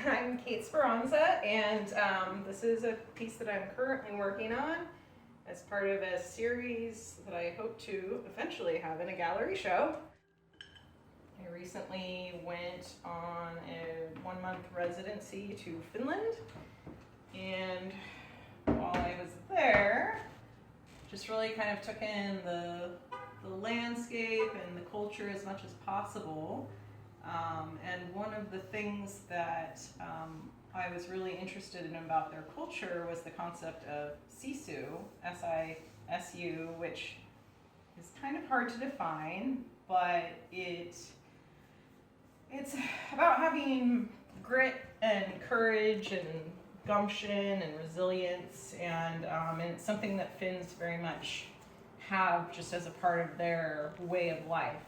I'm Kate Speranza, and this is a piece that I'm currently working on as part of a series that I hope to eventually have in a gallery show. I recently went on a 1-month residency to Finland, and while I was there, just really kind of took in the landscape and the culture as much as possible. And one of the things that I was really interested in about their culture was the concept of sisu, S-I-S-U, which is kind of hard to define, but it's about having grit and courage and gumption and resilience, and it's something that Finns very much have just as a part of their way of life.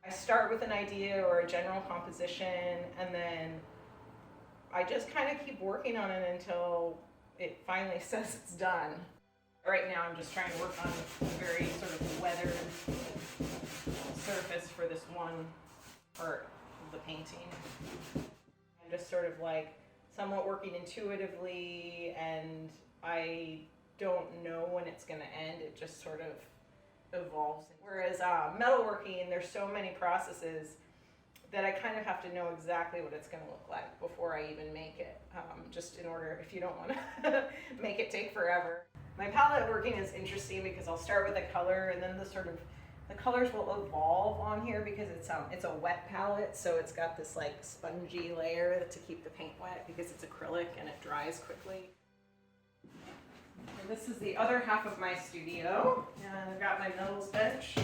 I start with an idea or a general composition, and then I just kind of keep working on it until it finally says it's done. Right now I'm just trying to work on a very sort of weathered surface for this one part of the painting. I'm just sort of like somewhat working intuitively, and I don't know when it's going to end. It just sort of evolves. Whereas metalworking, there's so many processes that I kind of have to know exactly what it's going to look like before I even make it, just in order, if you don't want to make it take forever. My palette working is interesting because I'll start with a color, and then the colors will evolve on here because it's a wet palette, so it's got this like spongy layer to keep the paint wet because it's acrylic and it dries quickly. And this is the other half of my studio, and I've got my metals bench,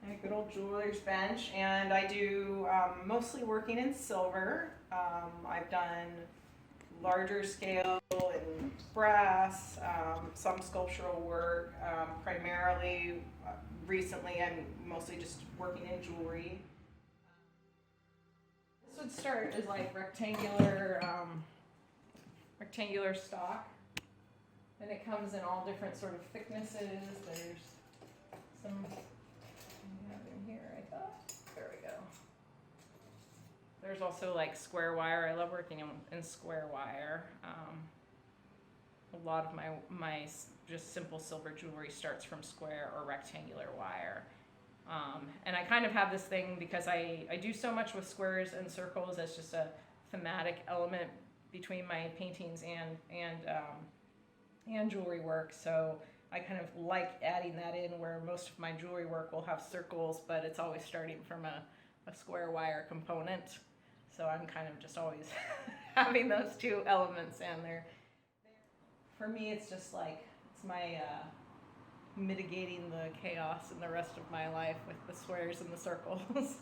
my good old jeweler's bench, and I do mostly working in silver. I've done larger scale in brass, some sculptural work. Primarily, recently I'm mostly just working in jewelry. This would start as like rectangular stock. And it comes in all different sort of thicknesses. There's some I have in here, I thought. There we go. There's also like square wire. I love working in square wire. A lot of my just simple silver jewelry starts from square or rectangular wire. And I kind of have this thing because I do so much with squares and circles as just a thematic element between my paintings and jewelry work, so I kind of like adding that in where most of my jewelry work will have circles, but it's always starting from a square wire component. So I'm kind of just always having those two elements, and for me it's just like, it's my mitigating the chaos in the rest of my life with the squares and the circles.